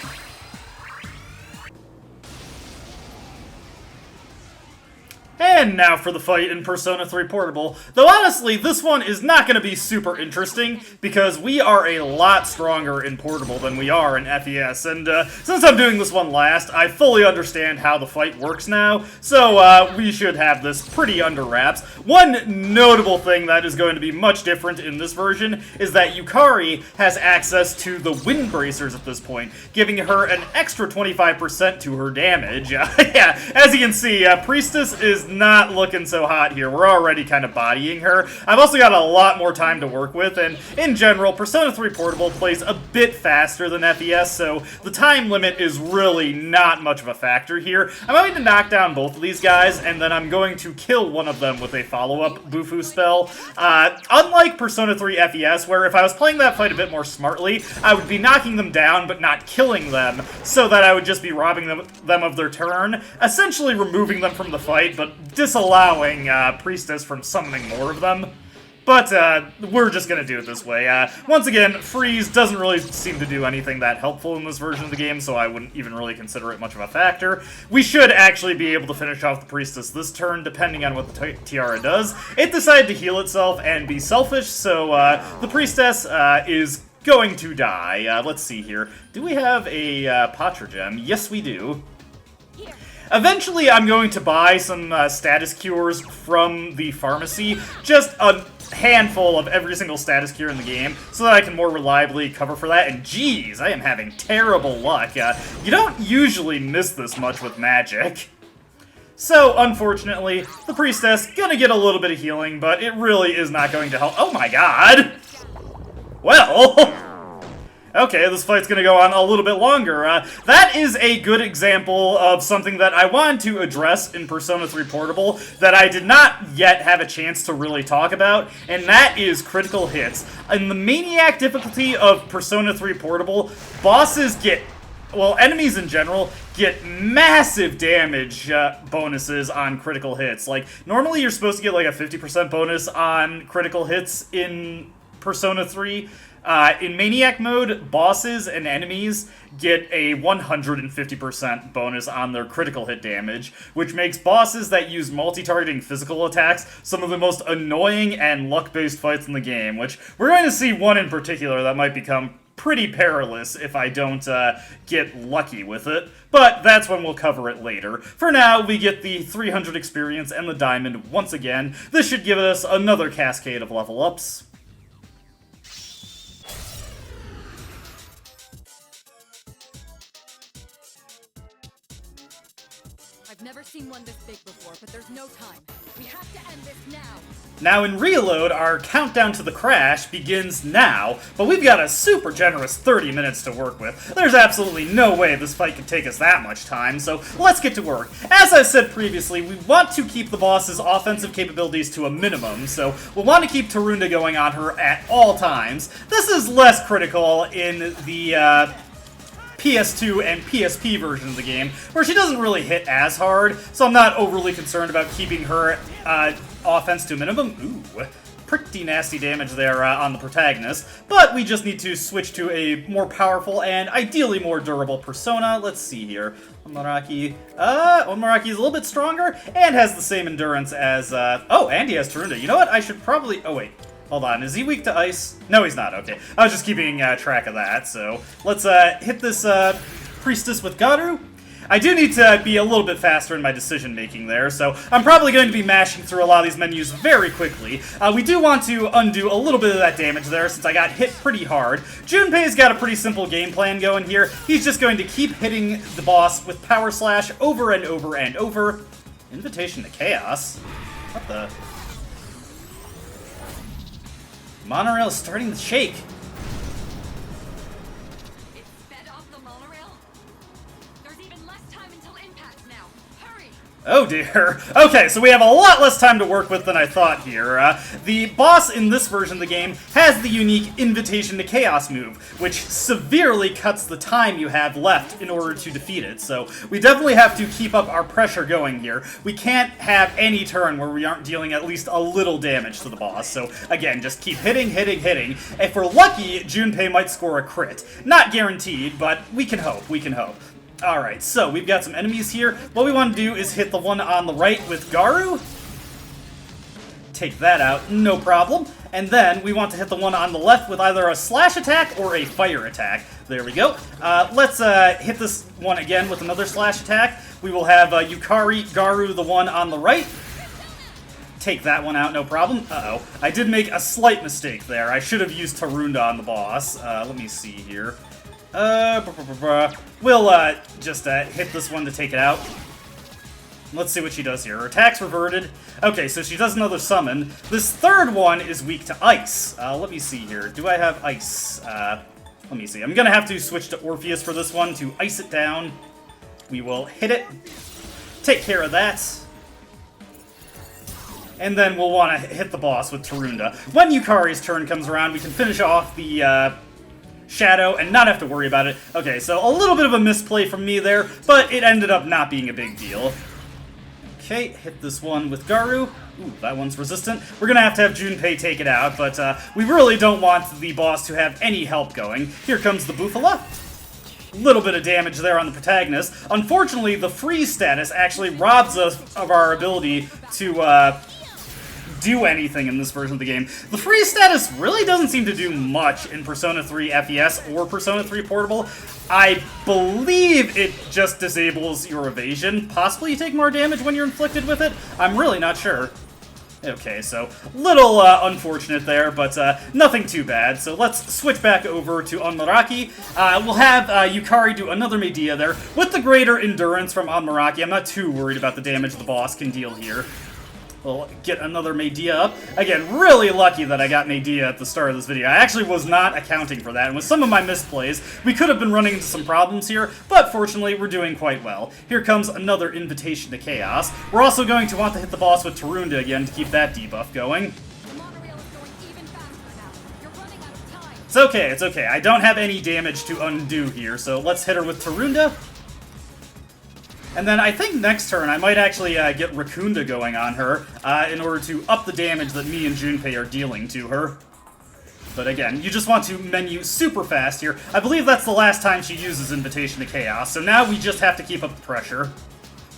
And now for the fight in Persona 3 Portable. Though honestly, this one is not going to be super interesting, because we are a lot stronger in Portable than we are in FES, and since I'm doing this one last, I fully understand how the fight works now, so we should have this pretty under wraps. One notable thing that is going to be much different in this version is that Yukari has access to the Wind Bracers at this point, giving her an extra 25% to her damage. Yeah, as you can see, Priestess is not looking so hot here. We're already kind of bodying her. I've also got a lot more time to work with, and in general, Persona 3 Portable plays a bit faster than FES, so the time limit is really not much of a factor here. I'm going to knock down both of these guys, and then I'm going to kill one of them with a follow-up Bufu spell. Unlike Persona 3 FES, where if I was playing that fight a bit more smartly, I would be knocking them down but not killing them, so that I would just be robbing them of their turn, essentially removing them from the fight, but disallowing Priestess from summoning more of them. But we're just gonna do it this way. Once again, freeze doesn't really seem to do anything that helpful in this version of the game, so I wouldn't even really consider it much of a factor. We should actually be able to finish off the Priestess this turn, depending on what the Tiara does. It decided to heal itself and be selfish, so the Priestess is going to die. Let's see here. Do we have a Patra Gem? Yes, we do. Eventually, I'm going to buy some status cures from the pharmacy, just a handful of every single status cure in the game, so that I can more reliably cover for that, and geez, I am having terrible luck. You don't usually miss this much with magic. So, unfortunately, the Priestess gonna get a little bit of healing, but it really is not going to help. Oh my god! Well... Okay, this fight's gonna go on a little bit longer. That is a good example of something that I wanted to address in Persona 3 Portable that I did not yet have a chance to really talk about, and that is critical hits. In the Maniac difficulty of Persona 3 Portable, bosses get, well, enemies in general, get massive damage bonuses on critical hits. Like, normally you're supposed to get like a 50% bonus on critical hits in Persona 3. In Maniac mode, bosses and enemies get a 150% bonus on their critical hit damage, which makes bosses that use multi-targeting physical attacks some of the most annoying and luck-based fights in the game, which we're going to see one in particular that might become pretty perilous if I don't get lucky with it, but that's when we'll cover it later. For now, we get the 300 experience and the diamond once again. This should give us another cascade of level ups. I've never seen one this big before, but there's no time. We have to end this now. Now in Reload, our countdown to the crash begins now, but we've got a super generous 30 minutes to work with. There's absolutely no way this fight could take us that much time, so let's get to work. As I said previously, we want to keep the boss's offensive capabilities to a minimum, so we'll want to keep Tarunda going on her at all times. This is less critical in the PS2 and PSP version of the game, where she doesn't really hit as hard, so I'm not overly concerned about keeping her offense to a minimum. Ooh. pretty nasty damage there on the protagonist, but we just need to switch to a more powerful and ideally more durable persona. Let's see here. Onmaraki is a little bit stronger and has the same endurance as, oh, and he has Tarunda. You know what? I should probably, oh wait, hold on. Is he weak to ice? No, he's not. Okay. I was just keeping track of that, so let's hit this Priestess with Garu. I do need to be a little bit faster in my decision-making there, so I'm probably going to be mashing through a lot of these menus very quickly. We do want to undo a little bit of that damage there, since I got hit pretty hard. Junpei's got a pretty simple game plan going here. He's just going to keep hitting the boss with Power Slash over and over and over. Invitation to Chaos? What the? Monorail is starting to shake. Oh dear. Okay, so we have a lot less time to work with than I thought here. The boss in this version of the game has the unique Invitation to Chaos move, which severely cuts the time you have left in order to defeat it. So we definitely have to keep up our pressure going here. We can't have any turn where we aren't dealing at least a little damage to the boss. So again, just keep hitting. If we're lucky, Junpei might score a crit. Not guaranteed, but we can hope. Alright, so we've got some enemies here. What we want to do is hit the one on the right with Garu. Take that out, no problem. And then we want to hit the one on the left with either a slash attack or a fire attack. There we go. Let's hit this one again with another slash attack. We will have Yukari, Garu, the one on the right. Take that one out, no problem. Uh-oh. I did make a slight mistake there. I should have used Tarunda on the boss. Let me see here. We'll just hit this one to take it out. Let's see what she does here. Her attack's reverted. Okay, so she does another summon. This third one is weak to ice. Let me see here. Do I have ice? Let me see. I'm gonna have to switch to Orpheus for this one to ice it down. We will hit it. Take care of that. And then we'll want to hit the boss with Tarunda. When Yukari's turn comes around, we can finish off the, Shadow and not have to worry about it. Okay, so a little bit of a misplay from me there, but it ended up not being a big deal. Okay, hit this one with Garu. Ooh, that one's resistant. We're gonna have to have Junpei take it out, but we really don't want the boss to have any help going. Here comes the Bufala. Little bit of damage there on the protagonist. Unfortunately, the freeze status actually robs us of our ability to do anything in this version of the game. The freeze status really doesn't seem to do much in Persona 3 FES or Persona 3 Portable. I believe it just disables your evasion. Possibly you take more damage when you're inflicted with it? I'm really not sure. Okay, so little unfortunate there, but nothing too bad. So let's switch back over to Onmaraki. We'll have Yukari do another Medea there. With the greater endurance from Onmaraki, I'm not too worried about the damage the boss can deal here. We'll get another Medea up. Again, really lucky that I got Medea at the start of this video. I actually was not accounting for that, and with some of my misplays, we could have been running into some problems here, but fortunately, we're doing quite well. Here comes another Invitation to Chaos. We're also going to want to hit the boss with Tarunda again to keep that debuff going. It's okay. I don't have any damage to undo here, so let's hit her with Tarunda. And then I think next turn I might actually get Rakunda going on her in order to up the damage that me and Junpei are dealing to her. But again, you just want to menu super fast here. I believe that's the last time she uses Invitation to Chaos, so now we just have to keep up the pressure.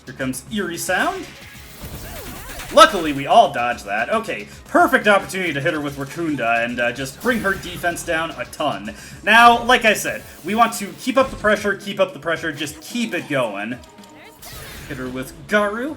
Here comes Eerie Sound. Luckily, we all dodged that. Okay, perfect opportunity to hit her with Rakunda and just bring her defense down a ton. Now, like I said, we want to keep up the pressure, just keep it going. Hit her with Garu.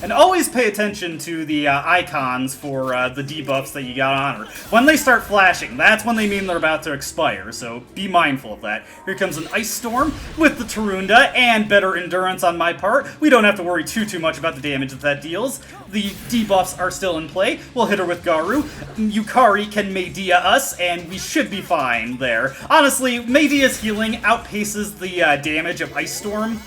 And always pay attention to the icons for the debuffs that you got on her. When they start flashing, that's when they mean they're about to expire, so be mindful of that. Here comes an Ice Storm with the Tarunda and better endurance on my part. We don't have to worry too much about the damage that deals. The debuffs are still in play. We'll hit her with Garu. Yukari can Medea us, and we should be fine there. Honestly, Medea's healing outpaces the damage of Ice Storm.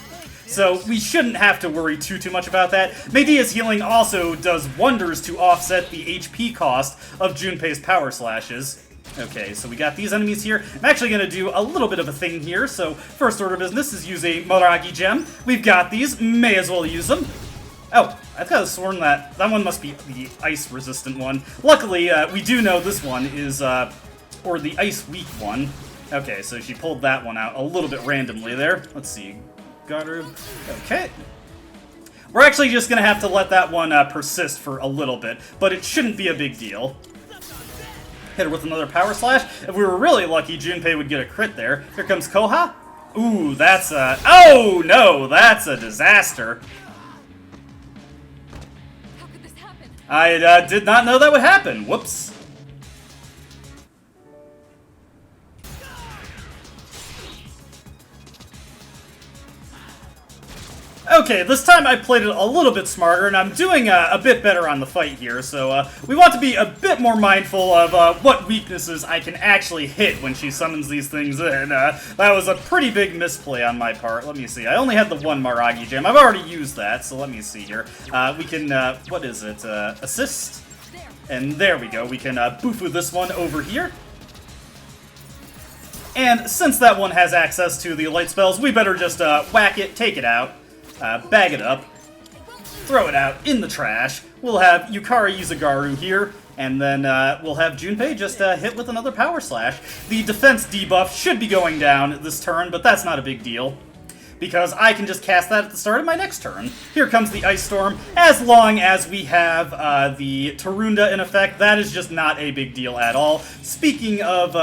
So we shouldn't have to worry too much about that. Medea's healing also does wonders to offset the HP cost of Junpei's power slashes. Okay, so we got these enemies here. I'm actually going to do a little bit of a thing here. So first order of business is use a Maragi gem. We've got these, may as well use them. Oh, I could have sworn that one must be the ice-resistant one. Luckily, we do know this one is, or the ice-weak one. Okay, so she pulled that one out a little bit randomly there. Let's see. Got her. Okay. We're actually just gonna have to let that one persist for a little bit, but it shouldn't be a big deal. Hit her with another power slash. If we were really lucky, Junpei would get a crit there. Here comes Koha. Ooh, that's a... Oh, no, that's a disaster. How could this happen? I did not know that would happen. Whoops. Okay, this time I played it a little bit smarter, and I'm doing a bit better on the fight here, so we want to be a bit more mindful of what weaknesses I can actually hit when she summons these things in. That was a pretty big misplay on my part. Let me see. I only had the one Maragi gem. I've already used that, so let me see here. We can, what is it? Assist? And there we go. We can bufu this one over here. And since that one has access to the light spells, we better just whack it, take it out. Bag it up, throw it out in the trash. We'll have Yukari use a Garu here, and then we'll have Junpei just hit with another power slash. The defense debuff should be going down this turn, but that's not a big deal, because I can just cast that at the start of my next turn. Here comes the Ice Storm. As long as we have the Tarunda in effect, that is just not a big deal at all. Speaking of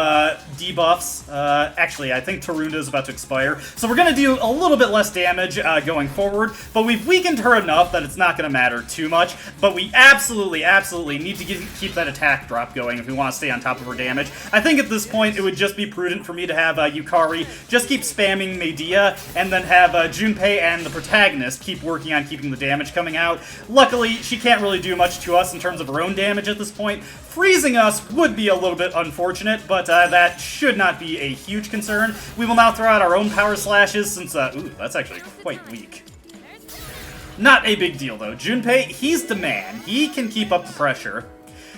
debuffs, actually, I think Tarunda is about to expire, so we're going to do a little bit less damage going forward, but we've weakened her enough that it's not going to matter too much, but we absolutely need to keep that attack drop going if we want to stay on top of her damage. I think at this point, it would just be prudent for me to have Yukari just keep spamming Medea, and then have Junpei and the protagonist keep working on keeping the damage coming out. Luckily, she can't really do much to us in terms of her own damage at this point. Freezing us would be a little bit unfortunate, but that should not be a huge concern. We will now throw out our own power slashes since, ooh, that's actually quite weak. Not a big deal, though. Junpei, he's the man. He can keep up the pressure.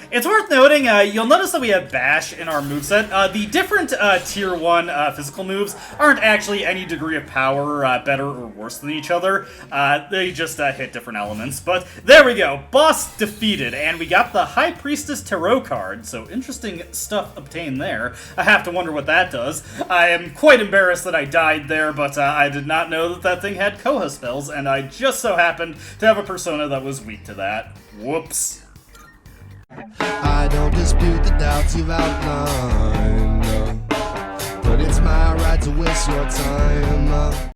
It's worth noting, you'll notice that we have Bash in our moveset. The different Tier 1 physical moves aren't actually any degree of power better or worse than each other. They just hit different elements. But there we go. Boss defeated, and we got the High Priestess Tarot card, so interesting stuff obtained there. I have to wonder what that does. I am quite embarrassed that I died there, but I did not know that that thing had Koha spells, and I just so happened to have a persona that was weak to that. Whoops. I don't dispute the doubts you've outlined, but it's my right to waste your time.